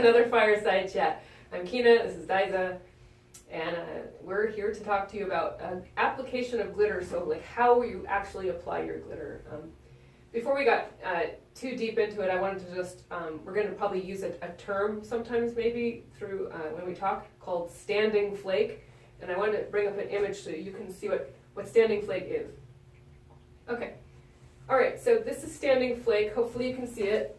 another fireside chat. I'm Kina, this is Diza, and we're here to talk to you about application of glitter, so like how you actually apply your glitter. Before we got too deep into it, I wanted to just, we're going to probably use a term sometimes maybe through when we talk called standing flake, and I wanted to bring up an image so you can see what standing flake is. Okay, all right, so this is standing flake, hopefully you can see it.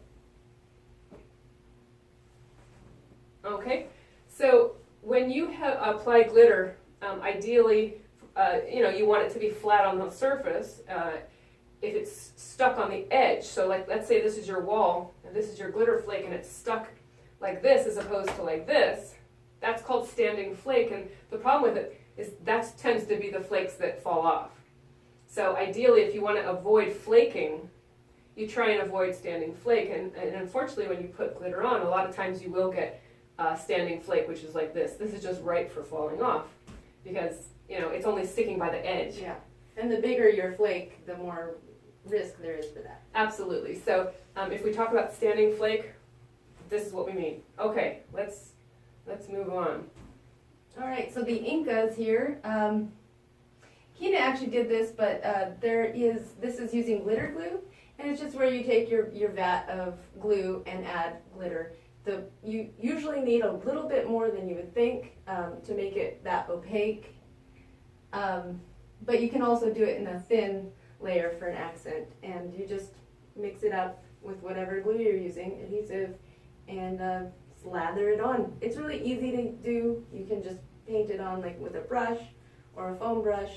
Okay, so when you apply glitter, ideally, you want it to be flat on the surface. If it's stuck on the edge, so like let's say this is your wall and this is your glitter flake and it's stuck like this as opposed to like this, that's called standing flake, and the problem with it is that tends to be the flakes that fall off. So ideally, if you want to avoid flaking, you try and avoid standing flake, and unfortunately when you put glitter on, a lot of times you will get standing flake, which is like this. This is just ripe for falling off because it's only sticking by the edge. Yeah, and the bigger your flake, the more risk there is for that. Absolutely. So if we talk about standing flake, this is what we mean. Okay, let's move on. All right, so the Incas here. Kina actually did this, but this is using glitter glue, and it's just where you take your vat of glue and add glitter. You usually need a little bit more than you would think to make it that opaque, but you can also do it in a thin layer for an accent, and you just mix it up with whatever glue you're using, adhesive, and slather it on. It's really easy to do. You can just paint it on like with a brush or a foam brush.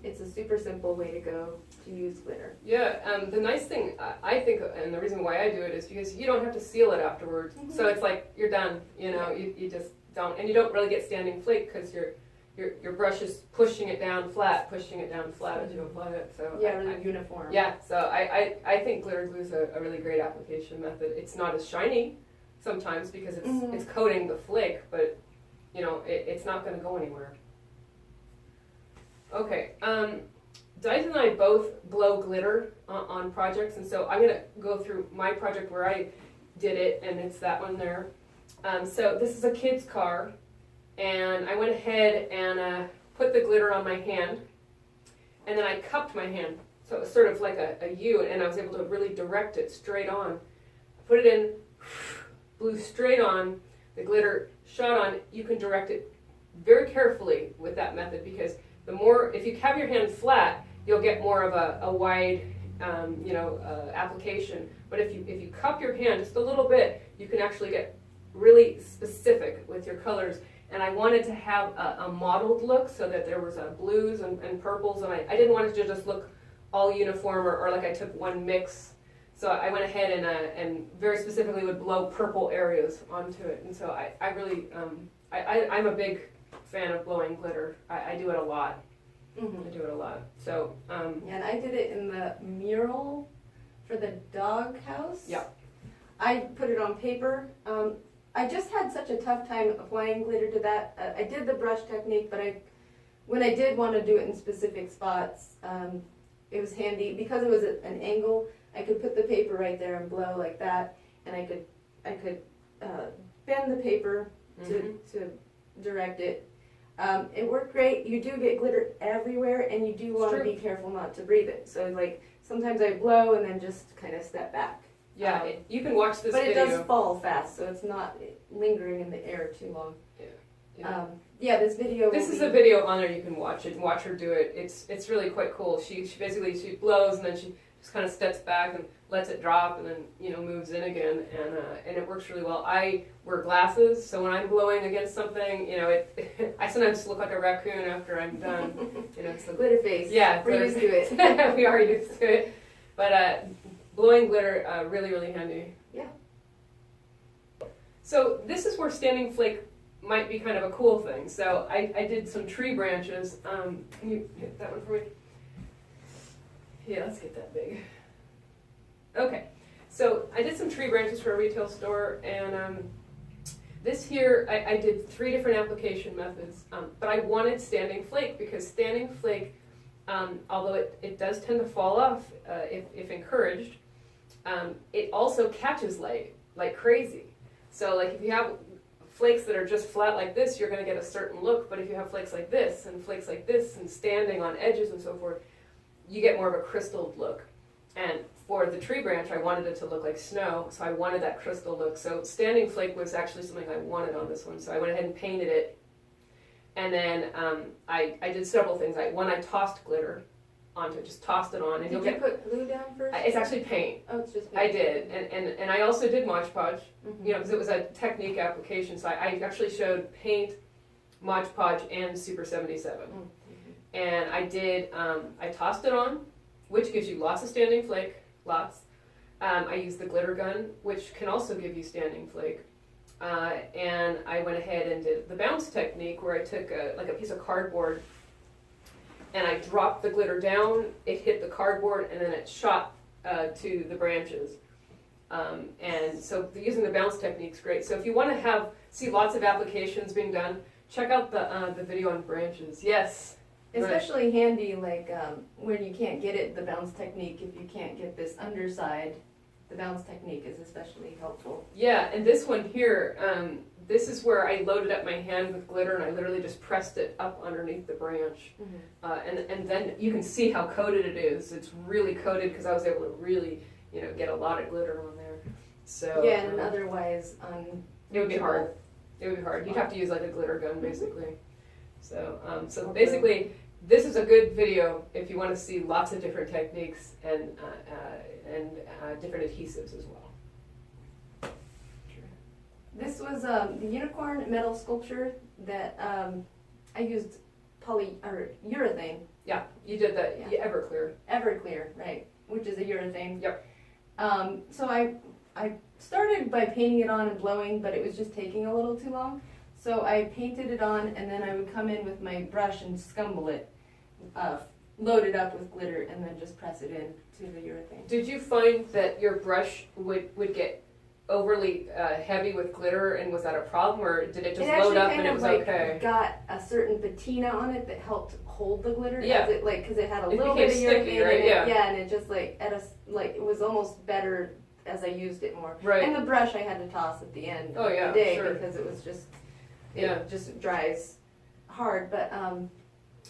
It's a super simple way to go to use glitter. Yeah, the nice thing I think, and the reason why I do it is because you don't have to seal it afterwards. Mm-hmm. So it's like you're done. You just don't, and you don't really get standing flake because your brush is pushing it down flat as you apply it. So yeah, really uniform. Yeah, so I think glitter glue is a really great application method. It's not as shiny sometimes because it's coating the flake, but it's not going to go anywhere. Okay, Diza and I both blow glitter on projects, and so I'm going to go through my project where I did it, and it's that one there. So this is a kid's car, and I went ahead and put the glitter on my hand, and then I cupped my hand, so it was sort of like a U, and I was able to really direct it straight on. I put it in, blew straight on, the glitter shot on. You can direct it very carefully with that method because if you have your hand flat, you'll get more of a wide, application. But if you cup your hand just a little bit, you can actually get really specific with your colors. And I wanted to have a mottled look so that there was blues and purples, and I didn't want it to just look all uniform or like I took one mix. So I went ahead and very specifically would blow purple areas onto it. And so I really, I'm a big fan of blowing glitter. I do it a lot. Mm-hmm. I do it a lot. So yeah, and I did it in the mural for the dog house. Yeah. I put it on paper. I just had such a tough time applying glitter to that. I did the brush technique, but when I did want to do it in specific spots, it was handy because it was at an angle. I could put the paper right there and blow like that, and I could bend the paper to direct it. It worked great. You do get glitter everywhere, and you do want to be careful not to breathe it. So like sometimes I blow and then just kind of step back. Yeah, you can watch this but video. But it does fall fast, so it's not lingering in the air too long. Yeah. This video. This is a video on there. You can watch it and watch her do it. It's really quite cool. She basically blows and then she just kind of steps back and lets it drop and then moves in again, and it works really well. I wear glasses, so when I'm blowing against something, I sometimes look like a raccoon after I'm done. It's the glitter face. Yeah, we're used to it. We are used to it, but blowing glitter really really handy. Yeah. So this is where standing flake might be kind of a cool thing. So I did some tree branches. Can you hit that one for me? Yeah, let's get that big. Okay, so I did some tree branches for a retail store, and this here, I did 3 different application methods, but I wanted standing flake because standing flake, although it does tend to fall off if encouraged, it also catches light like crazy. So like if you have flakes that are just flat like this, you're going to get a certain look, but if you have flakes like this and flakes like this and standing on edges and so forth, you get more of a crystalled look. And for the tree branch, I wanted it to look like snow, so I wanted that crystal look. So standing flake was actually something I wanted on this one, so I went ahead and painted it. And then I did several things. I tossed glitter onto it, just tossed it on. And Did you put glue down first? It's actually paint. Oh, it's just I paint. did, and I also did Mod Podge, Mhm. because it was a technique application. So I actually showed paint, Mod Podge, and Super 77. Mhm. And I did, I tossed it on, which gives you lots of standing flake, lots. I used the glitter gun, which can also give you standing flake. And I went ahead and did the bounce technique, where I took a piece of cardboard and I dropped the glitter down, it hit the cardboard, and then it shot to the branches. And so using the bounce technique is great. So if you want to see lots of applications being done, check out the video on branches. Yes. Especially handy, like when you can't get it, the bounce technique. If you can't get this underside, the bounce technique is especially helpful. Yeah, and this one here, this is where I loaded up my hand with glitter, and I literally just pressed it up underneath the branch. And then you can see how coated it is. It's really coated because I was able to really, get a lot of glitter on there. So Yeah, and otherwise, it would be hard. It would be hard. You'd have to use like a glitter gun, basically. So, basically, this is a good video if you want to see lots of different techniques and different adhesives as well. This was the unicorn metal sculpture that I used urethane. Yeah, you did the Yeah. Everclear. Everclear, right, which is a urethane. Yep. So I started by painting it on and blowing, but it was just taking a little too long. So I painted it on, and then I would come in with my brush and scumble it, load it up with glitter, and then just press it in to the urethane. Did you find that your brush would get overly heavy with glitter, and was that a problem, or did it just load up and it was okay? Got a certain patina on it that helped hold the glitter. Yeah. Because it had a It little bit of became sticky, urethane right? in it. Yeah. Yeah, and it just it was almost better as I used it more. Right. And the brush I had to toss at the end Oh, of yeah, the day sure. because it was just Yeah. just dries hard. But And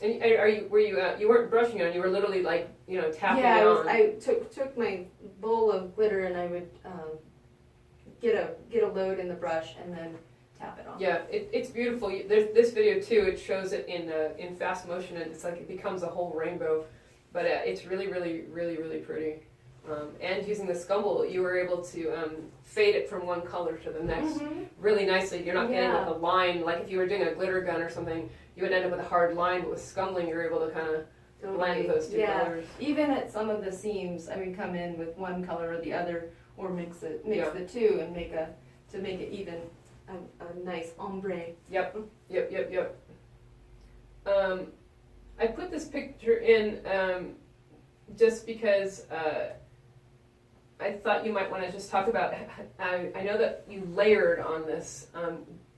you weren't brushing it on, you were literally tapping yeah, it on. I took my bowl of glitter and I would get a load in the brush and then tap it on. Yeah, it's beautiful. There's this video too. It shows it in fast motion, and it's like it becomes a whole rainbow. But it's really, really, really, really pretty. And using the scumble, you were able to fade it from one color to the next Mhm. really nicely. You're not getting Yeah. like a line. Like if you were doing a glitter gun or something, you would end up with a hard line. But with scumbling, you're able to kind of blend those two Yeah. colors. Even at some of the seams, I would come in with one color or the other, or mix Yeah. the two and make it even a nice ombre. Yep. I put this picture in just because I thought you might want to just talk about. I know that you layered on this.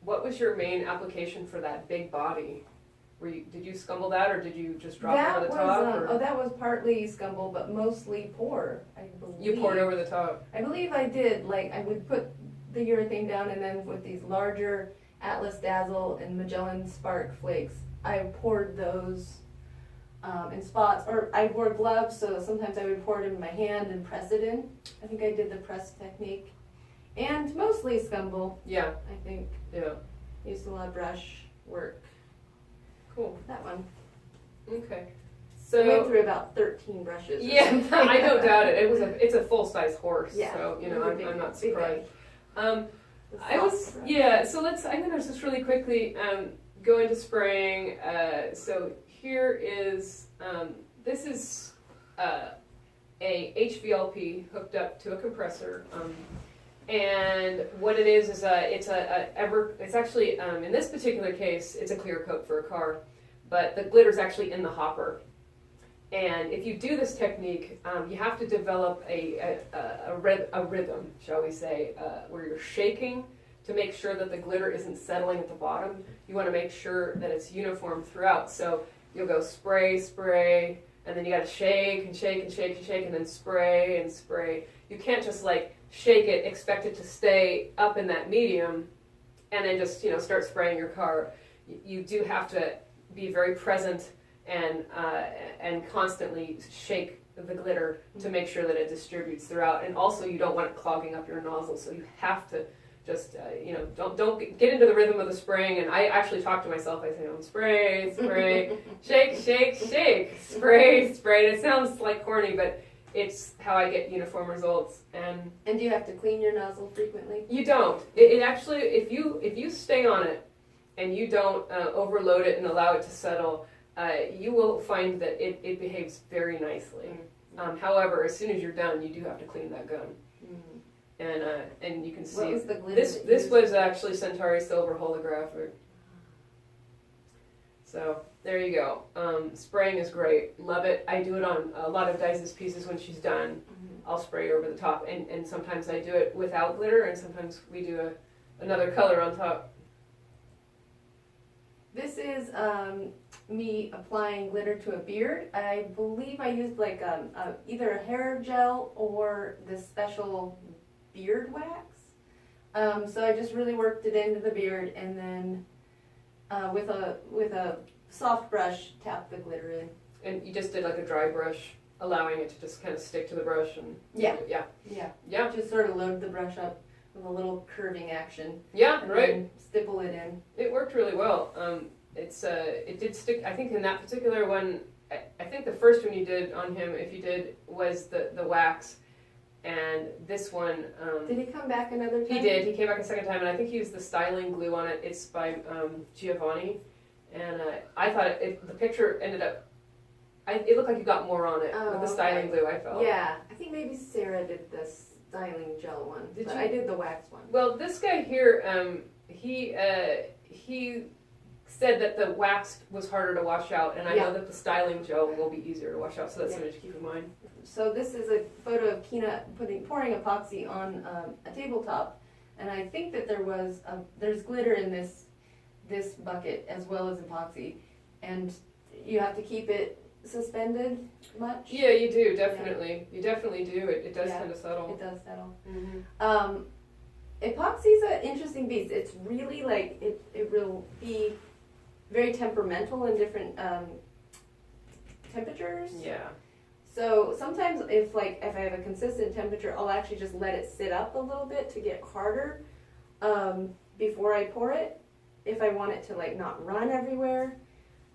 What was your main application for that big body? Did you scumble that, or did you just drop it over the top? Or? That was partly scumble, but mostly pour. I believe. You poured over the top. I believe I did. Like I would put the urethane down, and then with these larger Atlas Dazzle and Magellan Spark flakes, I poured those in spots. Or I wore gloves, so sometimes I would pour it in my hand and press it in. I think I did the press technique, and mostly scumble. Yeah. I think Yeah. used a lot of brush work. Cool. That one. Okay. I went So. through about 13 brushes. or Yeah, something. I don't doubt it. It's a full size horse. Yeah. So It was a big- I'm not big surprised. The I was, soft brush. yeah, so I'm going to just really quickly go into spraying. So here is, this is a HVLP hooked up to a compressor. And what it is it's actually, in this particular case, it's a clear coat for a car, but the glitter's actually in the hopper. And if you do this technique, you have to develop a rhythm, shall we say, where you're shaking to make sure that the glitter isn't settling at the bottom. You want to make sure that it's uniform throughout. So you'll go spray, spray, and then you got to shake and shake and shake and shake, and then spray and spray. You can't just like shake it, expect it to stay up in that medium, and then just start spraying your car. You do have to be very present and constantly shake the glitter to make sure that it distributes throughout. And also, you don't want it clogging up your nozzle, so you have to just don't get into the rhythm of the spraying. And I actually talk to myself. I say, spray, spray, shake, shake, shake, spray, spray. And it sounds like corny, but it's how I get uniform results. And do you have to clean your nozzle frequently? you don't. It actually, if you stay on it and you don't overload it and allow it to settle, you will find that it behaves very nicely. However, as soon as you're done, you do have to clean that gun. And you can see What was the glitter that you this used? was actually Centauri Silver Holographic. So there you go. Spraying is great. Love it. I do it on a lot of Dice's pieces when she's done. I'll spray over the top, and sometimes I do it without glitter, and sometimes we do another color on top. This is me applying glitter to a beard. I believe I used like either a hair gel or this special beard wax. So I just really worked it into the beard, and then with a soft brush tapped the glitter in. And you just did like a dry brush, allowing it to just kind of stick to the brush. And Yeah. Yeah. Just sort of load the brush up with a little curving action. Yeah, And right. then stipple it in. It worked really well. It did stick. I think in that particular one, I think the first one you did on him, if you did, was the wax, and this one. Did he come back another time? He did. He came back a second time, and I think he used the styling glue on it. It's by Giovanni, and I thought the picture ended up. It looked like you got more on it with the styling glue. I felt. Yeah, I think maybe Sarah did the styling gel one, Did but you? I did the wax one. Well, this guy here, he said that the wax was harder to wash out, and I know that the styling gel will be easier to wash out, so that's something to keep in mind. So this is a photo of Kina pouring epoxy on a tabletop, and I think that there's glitter in this bucket as well as epoxy, and you have to keep it suspended much. Yeah, you do, definitely. You definitely do. It does Yeah. tend to settle. It does settle. Mm-hmm. Epoxy's an interesting beast. It's really like it will be very temperamental in different temperatures. Yeah. So sometimes if I have a consistent temperature, I'll actually just let it sit up a little bit to get harder before I pour it. If I want it to like not run everywhere,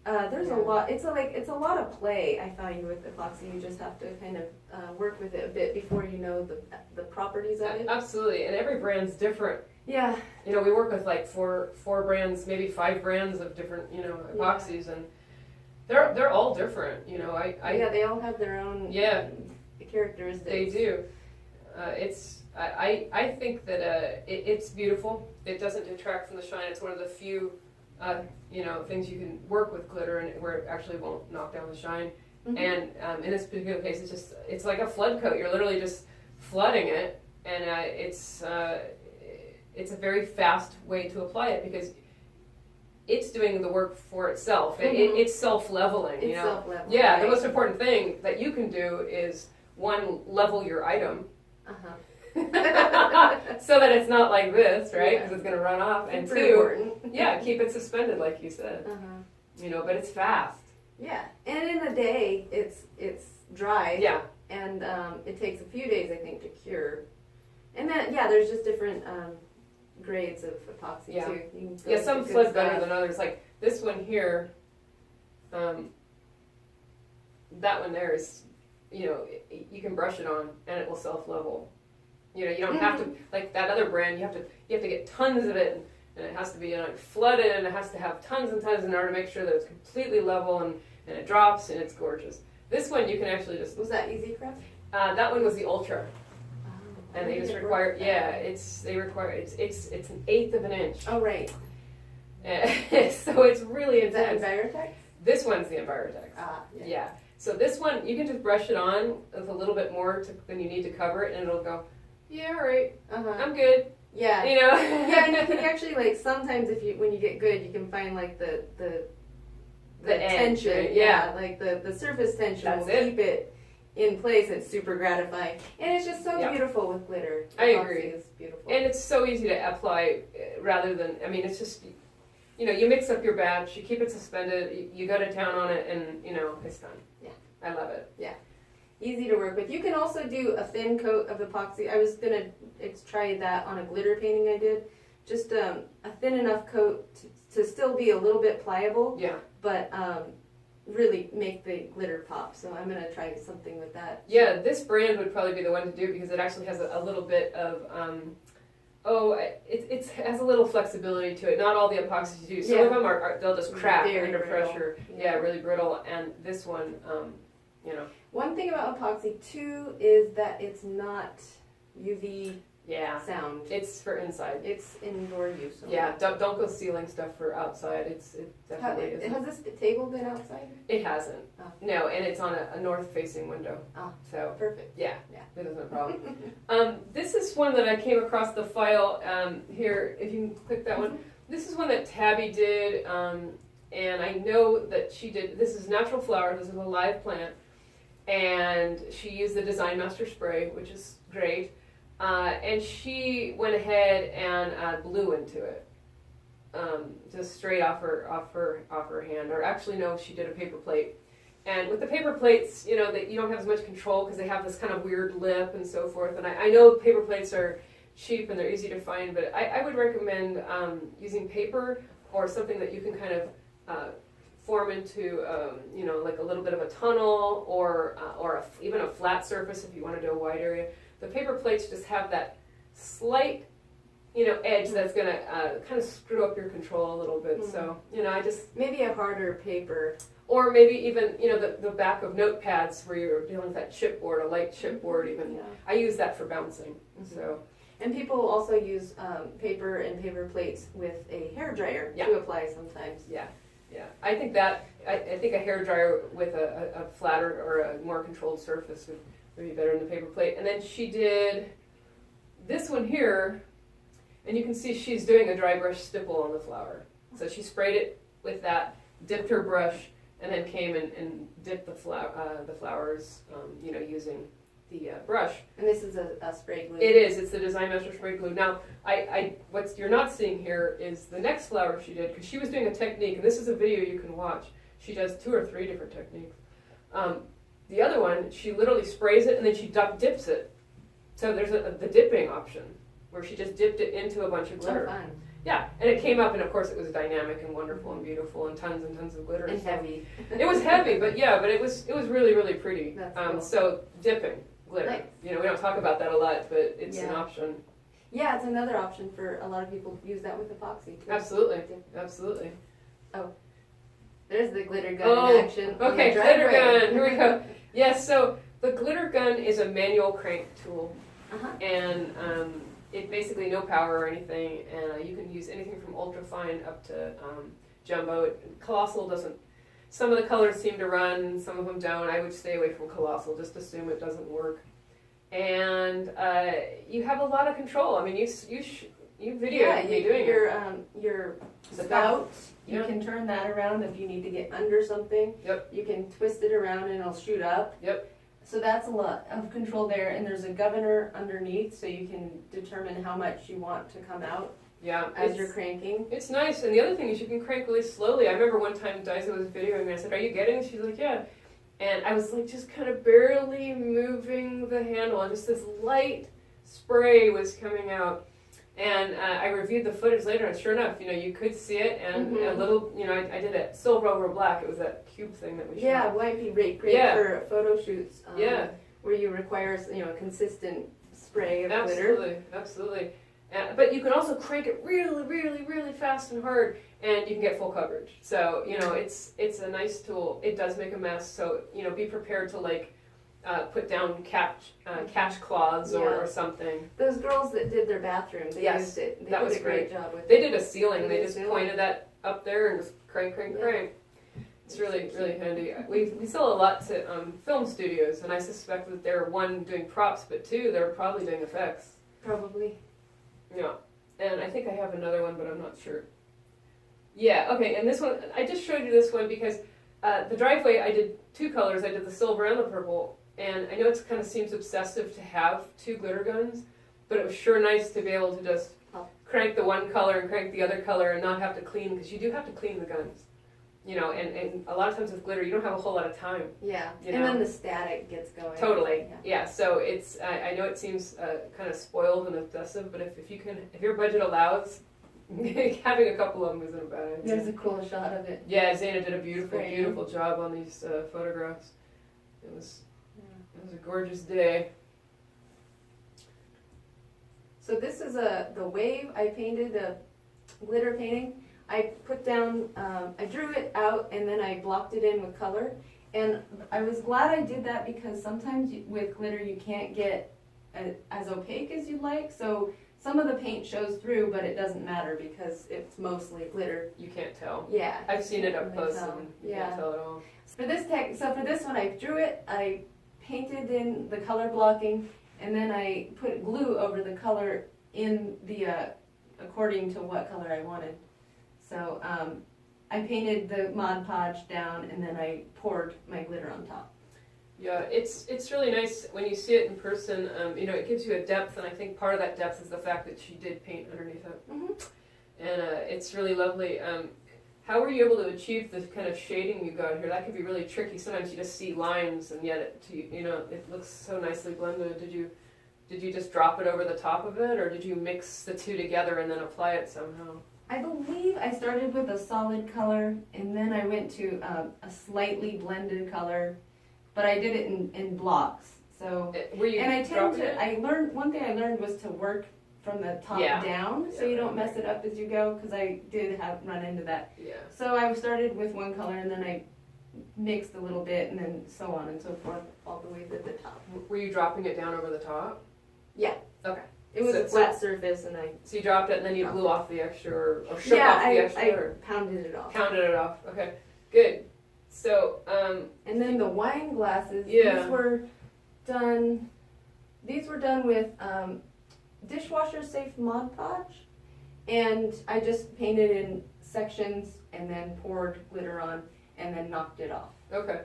there's a lot. It's a lot of play I find with epoxy. You just have to kind of work with it a bit before you know the properties of it. Absolutely, and every brand's different. Yeah. We work with like four brands, maybe 5 brands of different epoxies, and they're all different. They all have their own characteristics. They do. I think that it's beautiful. It doesn't detract from the shine. It's one of the few things you can work with glitter and where it actually won't knock down the shine. Mm-hmm. And in this particular case, it's like a flood coat. You're literally just flooding it, and it's a very fast way to apply it because it's doing the work for itself. Mm-hmm. It's self-leveling. It's self-leveling. Yeah, right? the most important thing that you can do is level your item. Uh-huh. So that it's not like this, right? Because Yeah. it's going to run off. And Pretty 2, important. keep it suspended, like you said. Uh-huh. But it's fast. Yeah, and in a day it's dry. Yeah. And it takes a few days, I think, to cure. And then there's just different grades of epoxy Yeah. too. You can go Yeah, with some the good flood better stuff. than others. Like this one here, that one there is, you can brush it on and it will self-level. You don't have to, like that other brand, you have to get tons of it, and it has to be flooded, and it has to have tons and tons in order to make sure that it's completely level, and it drops, and it's gorgeous. This one you can actually just, Was that Easy Craft? that one was the Ultra, Oh, and they I just didn't require, work that. it's an 1/8 of an inch. Oh, right. So it's really Is that intense. Envirotex? This one's the Envirotex. Ah, Yeah. So this one, you can just brush it on with a little bit more than you need to cover it, and it'll go, yeah, all right, Uh-huh. I'm good. Yeah. Yeah, And you can actually sometimes when you get good, you can find the The edge, tension. right? Yeah. Like the surface tension That's will it. keep it in place. It's super gratifying, and it's just so Yeah. beautiful with glitter. I Epoxy agree. is beautiful. And it's so easy to apply rather than, I mean, it's just, you know, you mix up your batch, you keep it suspended, you go to town on it, and, you know, it's done. Yeah. I love it. Easy to work with. You can also do a thin coat of epoxy. I was gonna try that on a glitter painting I did. Just a thin enough coat to still be a little bit pliable, Yeah. but really make the glitter pop. So I'm gonna try something with that. Yeah, this brand would probably be the one to do because it actually has a little bit of, it has a little flexibility to it. Not all the epoxies do. Some Yeah. of them they'll just crack Very under brittle. pressure. Yeah, really brittle. And this one, you know, One thing about epoxy too is that it's not UV yeah, sound. it's for inside. It's indoor use. only. Yeah, don't go stealing stuff for outside. It definitely isn't. Has this table been outside? It hasn't. Oh. No, and it's on a north-facing window. Oh. So Perfect. yeah, Yeah. it isn't a problem. This is one that I came across the file here. If you can click that one. This is one that Tabby did, and I know that she did. This is natural flower. This is a live plant, and she used the Design Master spray, which is great. And she went ahead and blew into it, just straight off her hand. Or actually, no, she did a paper plate. And with the paper plates, you know, that you don't have as much control because they have this kind of weird lip and so forth. And I know paper plates are cheap and they're easy to find, but I would recommend using paper or something that you can kind of form into, you know, like a little bit of a tunnel or even a flat surface if you want to do a wide area. The paper plates just have that slight, you know, edge that's going to kind of screw up your control a little bit. So, you know, I just... Maybe a harder paper. Or maybe even, you know, the back of notepads where you're dealing with that chipboard, a light chipboard even. Yeah. I use that for bouncing, so... And people also use paper and paper plates with a hair dryer Yeah. to apply sometimes. Yeah, yeah. I think that, I think a hair dryer with a flatter or a more controlled surface would be better than the paper plate. And then she did this one here, and you can see she's doing a dry brush stipple on the flower. So she sprayed it with that, dipped her brush, and then came and dipped the flowers, you know, using the brush. And this is a spray glue. It is. It's the Design Master spray glue. Now, what you're not seeing here is the next flower she did, because she was doing a technique, and this is a video you can watch. She does 2 or 3 different techniques. The other one, she literally sprays it and then she dips it. So there's the dipping option, where she just dipped it into a bunch of glitter. Oh, fun. Yeah, and it came up, and of course it was dynamic and wonderful and beautiful and tons of glitter. And So heavy. it was heavy, but it was really, really pretty. That's cool. So dipping glitter. Nice. You know, we don't talk about that a lot, but it's an Yeah. option. Yeah, it's another option for a lot of people to use that with epoxy too. Absolutely, absolutely. There's the glitter gun Oh, in action. on Okay, the driveway. glitter gun. Here we go. Yes, so the glitter gun is a manual crank tool, Uh-huh. and it basically no power or anything, and you can use anything from ultra fine up to jumbo. Colossal doesn't. Some of the colors seem to run, some of them don't. I would stay away from Colossal. Just assume it doesn't work. And you have a lot of control. I mean, you videoed me doing it. Your The spout, you Yeah. can turn that around if you need to get under something. Yep. You can twist it around and it'll shoot up. Yep. So that's a lot of control there, and there's a governor underneath, so you can determine how much you want to come out Yeah. as it's- you're cranking. It's nice, and the other thing is you can crank really slowly. I remember one time Dysa was videoing me. I said, "Are you getting it?" She's like, "Yeah," and I was like just kind of barely moving the handle, and just this light spray was coming out. And I reviewed the footage later, and sure enough, you know, you could see it, and a little, you know, I did it silver over black. It was that cube thing that we shot. Yeah, might be great Yeah. for photo shoots. Yeah. Where you require, a consistent spray of glitter. Absolutely, absolutely. But you can also crank it really, really, really fast and hard, and you can get full coverage. So, you know, it's a nice tool. It does make a mess, so, you know, be prepared to, put down cash cloths or something. Those girls that did their bathroom, they Yes, used it. They that did was a great job with They it. did a ceiling. They They just did. pointed that up there and just crank, Yeah. crank. It's really, really handy. We sell a lot to film studios, and I suspect that they're, 1, doing props, but 2, they're probably doing effects. Probably. Yeah, and I think I have another one, but I'm not sure. Yeah, okay, and this one, I just showed you this one because the driveway, I did 2 colors. I did the silver and the purple, and I know it kind of seems obsessive to have 2 glitter guns, but it was sure nice to be able to just crank the one color and crank the other color and not have to clean, because you do have to clean the guns. You know, and a lot of times with glitter, you don't have a whole lot of time. Yeah, You and know? then the static gets going. Totally, Yeah. yeah. So it's I know it seems kind of spoiled and obsessive, but if your budget allows, having a couple of them isn't a bad idea. There's a cool shot of it. Yeah, Zana did a beautiful, Great. beautiful job on these photographs. It was a gorgeous day. So this is the wave I painted, a glitter painting. I put down, I drew it out and then I blocked it in with color. And I was glad I did that because sometimes with glitter you can't get as opaque as you'd like. So some of the paint shows through, but it doesn't matter because it's mostly glitter. You can't tell. Yeah. I've seen it up Can't close really tell. and you Yeah. can't tell at all. For this one, I drew it, I painted in the color blocking, and then I put glue over the color in the, according to what color I wanted. So, I painted the Mod Podge down, and then I poured my glitter on top. Yeah, it's really nice when you see it in person. You know, it gives you a depth, and I think part of that depth is the fact that she did paint underneath it, Mm-hmm. and it's really lovely. How were you able to achieve the kind of shading you got here? That could be really tricky. Sometimes you just see lines, and yet it looks so nicely blended. Did you just drop it over the top of it, or did you mix the two together and then apply it somehow? I believe I started with a solid color, and then I went to a slightly blended color, but I did it in blocks. So, Were you and I tend dropping to, it? I learned, one thing I learned was to work from the top Yeah. down, so Yeah, you don't right. mess it up as you go, because I did run into that. Yeah. So I started with one color, and then I mixed a little bit, and then so on and so forth, all the way to the top. Were you dropping it down over the top? Yeah. Okay. It was So- a flat surface, and I So you dropped it and then you blew off the extra, or shook yeah, off the extra, I or pounded it off. pounded it off. Okay, good. So, And then the wine glasses, Yeah. these were done with dishwasher safe Mod Podge, and I just painted in sections and then poured glitter on and then knocked it off. okay,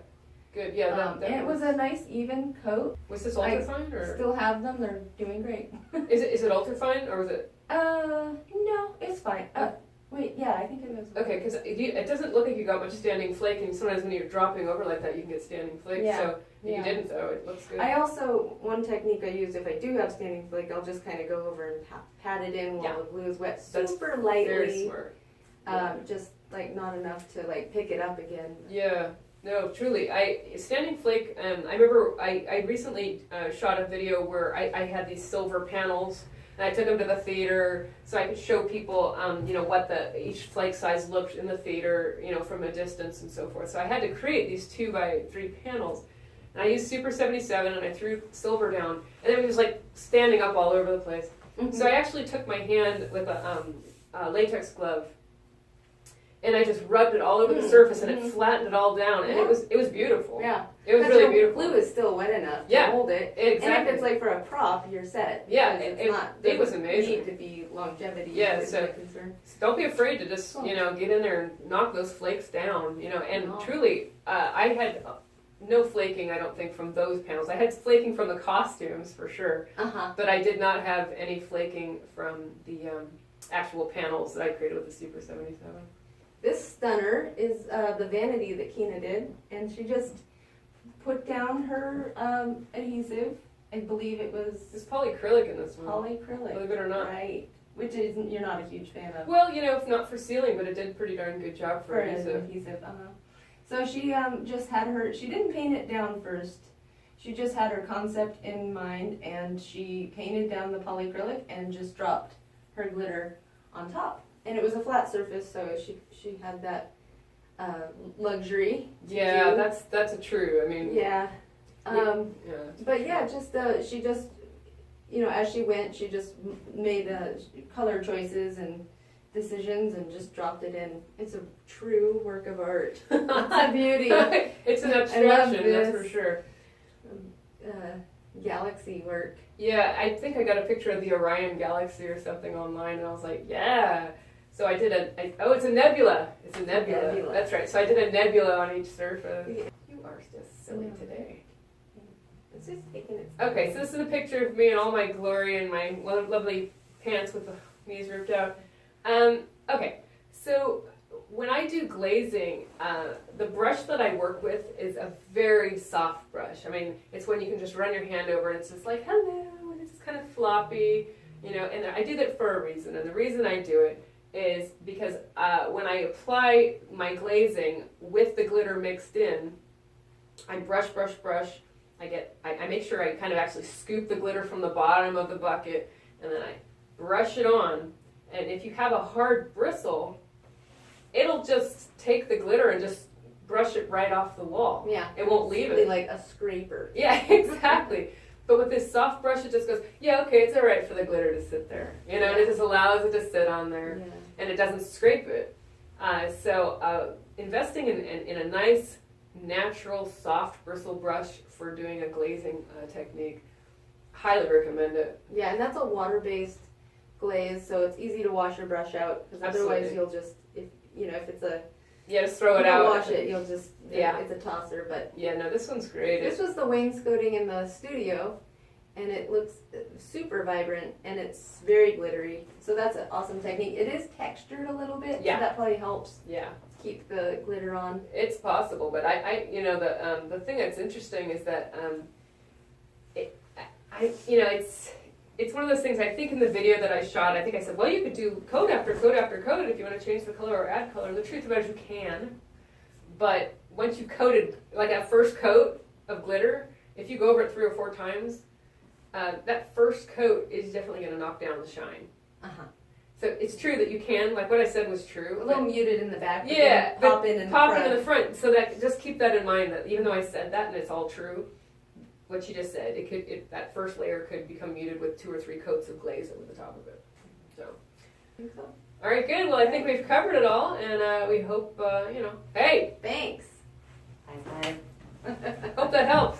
good. Yeah, that And it was a nice even coat. Was this I ultrafine or Still have them, they're doing great. is it ultrafine or was it No, it's fine. Wait, yeah, I think it was. okay? Because it doesn't look like you got much standing flake, and sometimes when you're dropping over like that, you can get standing flake. Yeah, So if yeah. you didn't though, it looks good. I also, one technique I use if I do have standing flake, I'll just kind of go over and pat it in while Yeah. the glue is wet, That's super Very lightly, smart. Yeah. just like not enough to like pick it up again. Yeah, no, truly. Standing flake. I remember I recently shot a video where I had these silver panels, and I took them to the theater so I could show people, what each flake size looked in the theater, from a distance and so forth. So I had to create these 2x3 panels, and I used Super 77, and I threw silver down, and it was like standing up all over the place. So I actually took my hand with a latex glove, and I just rubbed it all over the surface, and it flattened it all down, and it was beautiful. Yeah, It was 'cause really your beautiful. glue is still wet enough to Yeah, hold it. And Exactly. if it's like for a prop, you're set. Yeah, because it was doesn't amazing. Need to be longevity. Yeah, is so- my concern. Don't be afraid to just, Cool. get in there and knock those flakes down, and No. truly, I had no flaking, I don't think, from those panels. I had flaking from the costumes, for sure, but I did not have any flaking from the actual panels that I created with the Super 77. This stunner is the vanity that Kina did, and she just put down her adhesive. I believe it was There's polyacrylic in this one, polyacrylic, believe it or not. right? Which isn't you're not a huge fan of Well, if not for sealing, but it did a pretty darn good job for for an adhesive. adhesive. So she just had she didn't paint it down first. She just had her concept in mind, and she painted down the polyacrylic and just dropped her glitter on top. And it was a flat surface, so she had that luxury. to Yeah, do. that's a true. I mean, Yeah. yeah. But yeah, just she just as she went, she just made color choices and decisions and just dropped it in. It's a true work of art. It's a beauty. It's an I love abstraction, that's this. for sure. Galaxy work. Yeah, I think I got a picture of the Orion Galaxy or something online, and I was like, yeah. So I did it's a nebula. It's a nebula. Nebula. That's right. So I did a nebula on each surface. Yeah. You are just silly Yeah. today. It's just taking its Okay, so this is a picture of me in all my glory and my lovely pants with the knees ripped out. Okay, so when I do glazing, the brush that I work with is a very soft brush. I mean, it's one you can just run your hand over and it's just like, hello, and it's just kind of floppy, you know, and I do that for a reason. And the reason I do it is because when I apply my glazing with the glitter mixed in, I brush. I make sure I kind of actually scoop the glitter from the bottom of the bucket, and then I brush it on. And if you have a hard bristle, it'll just take the glitter and just brush it right off the wall. Yeah. It won't leave Really it. like a scraper. Yeah, exactly. But with this soft brush, it just goes, yeah, okay, it's all right for the glitter to sit there. You know, and it just allows it to sit on there, Yeah. and it doesn't scrape it. So investing in a nice, natural, soft bristle brush for doing a glazing technique, highly recommend it. Yeah, and that's a water-based glaze, so it's easy to wash your brush out. Because otherwise, Absolutely. you'll just, if it's a, Yeah, just throw you it don't out. wash it, you'll just, Yeah. it's a tosser. But Yeah, no, this one's great. this was the wainscoting in the studio, and it looks super vibrant, and it's very glittery. So that's an awesome technique. It is textured a little bit, Yeah. so that probably helps Yeah, keep the glitter on. it's possible, but I you know, the thing that's interesting is that it's one of those things. I think in the video that I shot, I think I said, well, you could do coat after coat after coat if you want to change the color or add color. The truth about it is you can, but once you coated like that first coat of glitter, if you go over it 3 or 4 times, that first coat is definitely going to knock down the shine. Uh-huh. So it's true that you can, like what I said was true. A little muted in the back, but Yeah, then pop in the pop front. into the front. So that just keep that in mind. That even though I said that and it's all true, what you just said, that first layer could become muted with 2 or 3 coats of glaze over the top of it. So, I think so. all right, good. Well, I think we've covered it all, and we hope Hey, Thanks. High five. hope that helps.